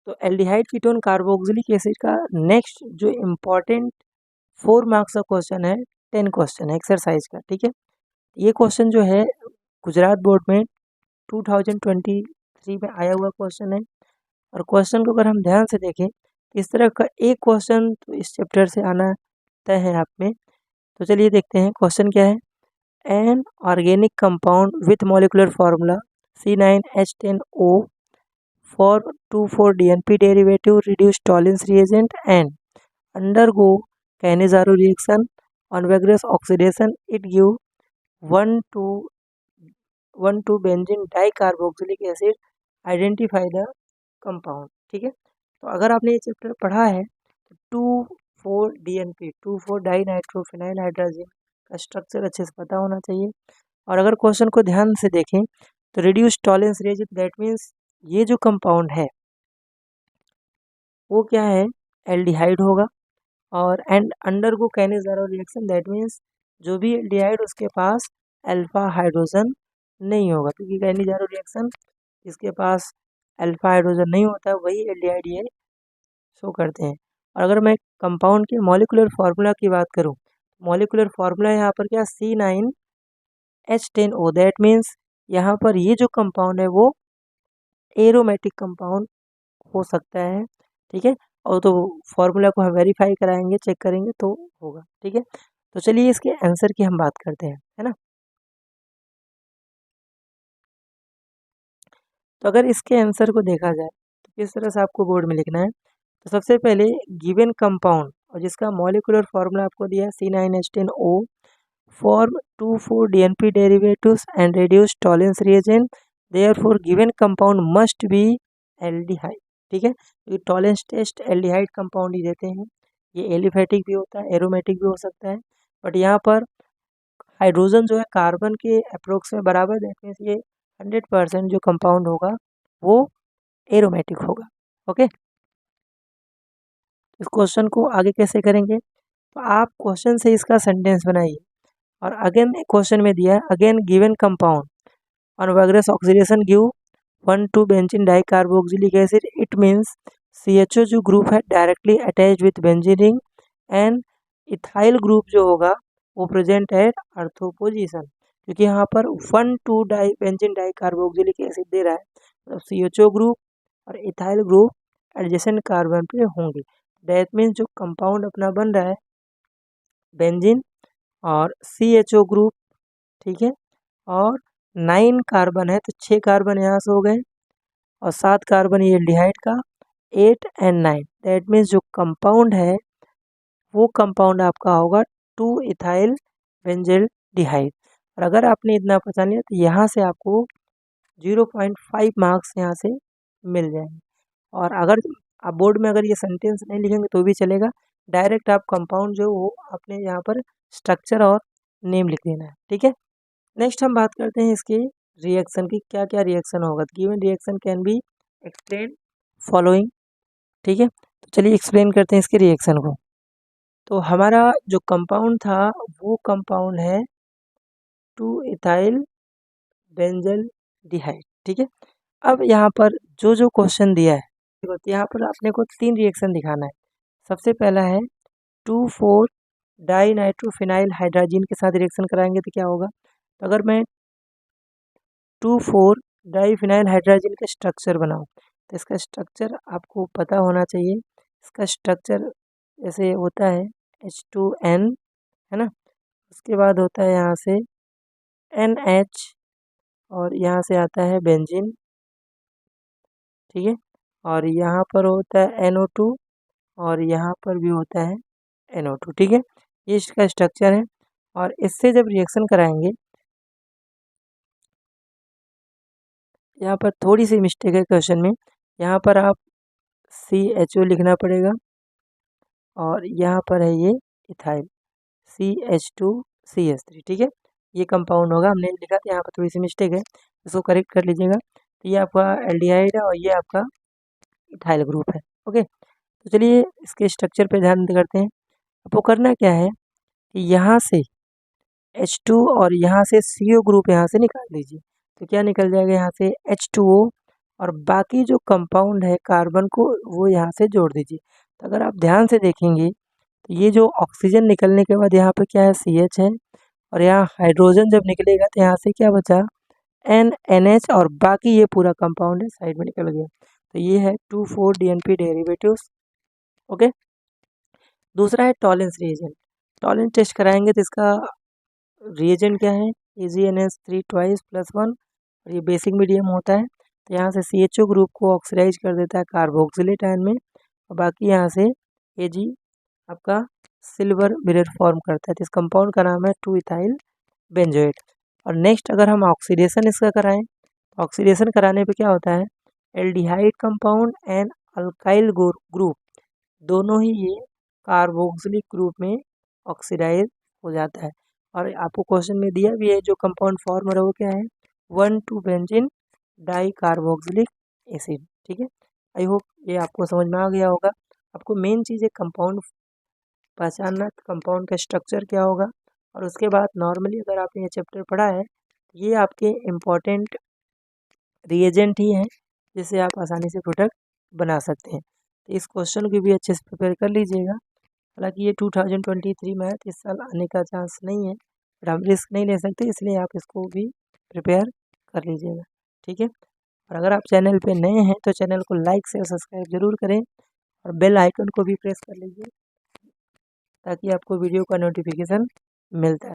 तो aldehyde ketone carboxylic acid का next जो इम्पॉर्टेंट 4 मार्क्स का क्वेश्चन है, 10 क्वेश्चन है एक्सरसाइज का, ठीक है। ये क्वेश्चन जो है गुजरात बोर्ड में 2023 में आया हुआ क्वेश्चन है। और क्वेश्चन को अगर हम ध्यान से देखें, इस तरह का एक क्वेश्चन तो इस चैप्टर से आना तय है आप में। तो चलिए देखते हैं क्वेश्चन क्या है। An organic compound with molecular formula C9H10O for 2,4-DNP derivative reduced tolerance reagent and undergo Cannizzaro reaction on vigorous oxidation, it give 1,2 benzene dicarboxylic acid, identify the compound, ठीक है। तो अगर आपने ये चैप्टर पढ़ा है तो 2,4-DNP 2,4-डाइनाइट्रोफिनाइल हाइड्रोजन का स्ट्रक्चर अच्छे से पता होना चाहिए। और अगर क्वेश्चन को ध्यान से देखें तो reduce tolerance reagent, that means ये जो कंपाउंड है वो क्या है, एल्डिहाइड होगा। और and undergo Cannizzaro reaction, that means जो भी एल्डिहाइड उसके पास अल्फा हाइड्रोजन नहीं होगा, क्योंकि कैनिज़ारो रिएक्शन जिसके पास अल्फा हाइड्रोजन नहीं होता वही एल्डिहाइड ये शो करते हैं। और अगर मैं कंपाउंड के मॉलिकुलर फार्मूला की बात करूं, मॉलिकुलर फार्मूला यहाँ पर क्या, C9H10O, दैट मीन्स यहाँ पर ये जो कंपाउंड है वो एरोमेटिक कंपाउंड हो सकता है, ठीक है। और तो फॉर्मूला को हम वेरीफाई कराएंगे, चेक करेंगे तो होगा, ठीक है। तो चलिए इसके आंसर की हम बात करते हैं, है ना। तो अगर इसके आंसर को देखा जाए तो किस तरह से आपको बोर्ड में लिखना है। तो सबसे पहले गिवन कंपाउंड और जिसका मॉलिकुलर फार्मूला आपको दिया है C9H10O form 2,4-DNP derivatives and reduce tolerance reagent, therefore given compound must be aldehyde, ठीक है। ये टॉलेंस टेस्ट एल्डिहाइड कंपाउंड ही देते हैं, ये एलिफेटिक भी होता है, एरोमेटिक भी हो सकता है, बट यहाँ पर हाइड्रोजन जो है कार्बन के अप्रोक्स में बराबर, दैट मीन्स ये 100% जो कंपाउंड होगा वो एरोमेटिक होगा, ओके। इस क्वेश्चन को आगे कैसे करेंगे, तो आप क्वेश्चन से इसका सेंटेंस बनाइए। और अगेन क्वेश्चन में दिया है, again given compound on vigorous oxidation give 1,2-बेंजीन dicarboxylic acid, it means CHO जो ग्रुप है directly attach with benzene ring and ethyl group जो होगा वो प्रेजेंट एट अर्थो पोजीशन, क्योंकि यहाँ पर 1,2-बेंजीन डाइकार्बोक्सिलिक एसिड दे रहा है, तो CHO ग्रुप और इथाइल ग्रुप एडजेसेंट कार्बन पे होंगे। दैट मीन्स जो कंपाउंड अपना बन रहा है बेंजीन और CHO ग्रुप, ठीक है, और 9 कार्बन है तो 6 कार्बन यहाँ से हो गए और 7 कार्बन ये एल्डिहाइड का, 8 एंड 9, दैट मीन्स जो कंपाउंड है वो कंपाउंड आपका होगा 2 इथाइल बेंजल्डिहाइड। और अगर आपने इतना पता नहीं तो यहाँ से आपको 0.5 मार्क्स यहाँ से मिल जाएंगे। और अगर आप बोर्ड में अगर ये सेंटेंस नहीं लिखेंगे तो भी चलेगा, डायरेक्ट आप कंपाउंड जो वो अपने यहाँ पर स्ट्रक्चर और नेम लिख देना है, ठीक है। नेक्स्ट हम बात करते हैं इसके रिएक्शन की, क्या क्या रिएक्शन होगा। Given reaction can be explain following, ठीक है। तो चलिए एक्सप्लेन करते हैं इसके रिएक्शन को। तो हमारा जो कंपाउंड था वो कंपाउंड है 2 इथाइल बेंजल्डिहाइड, ठीक है। अब यहाँ पर जो जो क्वेश्चन दिया है, यहाँ पर आपने को 3 रिएक्शन दिखाना है। सबसे पहला है 2,4-डाइनाइट्रोफिनाइल हाइड्रोजन के साथ रिएक्शन कराएंगे तो क्या होगा। तो अगर मैं 2,4-डाइफिनाइल हाइड्रोजन का स्ट्रक्चर बनाऊं तो इसका स्ट्रक्चर आपको पता होना चाहिए। इसका स्ट्रक्चर जैसे होता है H2N, है ना, उसके बाद होता है यहाँ से NH और यहाँ से आता है बेंजीन, ठीक है, और यहाँ पर होता है NO2 और यहाँ पर भी होता है NO2, ठीक है। ये इसका स्ट्रक्चर है। और इससे जब रिएक्शन कराएंगे, यहाँ पर थोड़ी सी मिस्टेक है क्वेश्चन में, यहाँ पर आप CHO लिखना पड़ेगा और यहाँ पर है ये इथाइल CH2CH3, ठीक है। ये कंपाउंड होगा, हमने लिखा था यहाँ पर थोड़ी सी मिस्टेक है, इसको करेक्ट कर लीजिएगा। तो ये आपका एल्डिहाइड है और ये आपका इथाइल ग्रुप है, ओके। तो चलिए इसके स्ट्रक्चर पे ध्यान करते हैं। आपको करना क्या है कि यहाँ से H2 और यहाँ से CO ग्रुप यहाँ से निकाल दीजिए। तो क्या निकल जाएगा, यहाँ से H2O और बाकी जो कंपाउंड है कार्बन को वो यहाँ से जोड़ दीजिए। तो अगर आप ध्यान से देखेंगे तो ये जो ऑक्सीजन निकलने के बाद यहाँ पे क्या है, CH है, और यहाँ हाइड्रोजन जब निकलेगा तो यहाँ से क्या बचा, NH, और बाकी ये पूरा कंपाउंड है साइड में निकल गया। तो ये है 2,4-DNP डेरिवेटिव्स। ओके, दूसरा है टॉलेंस रिएजेंट। टॉलेंस टेस्ट कराएंगे तो इसका रिएजेंट क्या है, AgNH3 ट्वाइस +1, और ये बेसिक मीडियम होता है। तो यहाँ से CHO ग्रुप को ऑक्सीडाइज कर देता है कार्बोक्सिलेट आयन में, और बाकी यहाँ से Ag आपका सिल्वर मिरर फॉर्म करता है। तो इस कंपाउंड का नाम है 2-इथाइल बेंजोएट। और नेक्स्ट अगर हम ऑक्सीडेशन इसका कराएं, ऑक्सीडेशन कराने पे क्या होता है, aldehyde compound and alkyl group दोनों ही ये कार्बोक्सिलिक ग्रुप में ऑक्सीडाइज हो जाता है। और आपको क्वेश्चन में दिया भी है जो कंपाउंड फॉर्म हो रहा है वो क्या है, 1,2 बेंजीन डाई कार्बोक्सिलिक एसिड। ठीक है, आई होप ये आपको समझ में आ गया होगा। आपको मेन चीज़ है कंपाउंड पहचानना, कंपाउंड का स्ट्रक्चर क्या होगा, और उसके बाद नॉर्मली अगर आपने ये चैप्टर पढ़ा है ये आपके इम्पॉर्टेंट रिएजेंट ही हैं जिससे आप आसानी से प्रोडक्ट बना सकते हैं। तो इस क्वेश्चन को भी अच्छे से प्रिपेयर कर लीजिएगा। हालांकि ये 2023 मैथ इस साल आने का चांस नहीं है, बट हम रिस्क नहीं ले सकते, इसलिए आप इसको भी प्रिपेयर कर लीजिएगा। ठीक है, और अगर आप चैनल पे नए हैं तो चैनल को लाइक से सब्सक्राइब जरूर करें, और बेल आइकन को भी प्रेस कर लीजिए ताकि आपको वीडियो का नोटिफिकेशन मिलता है।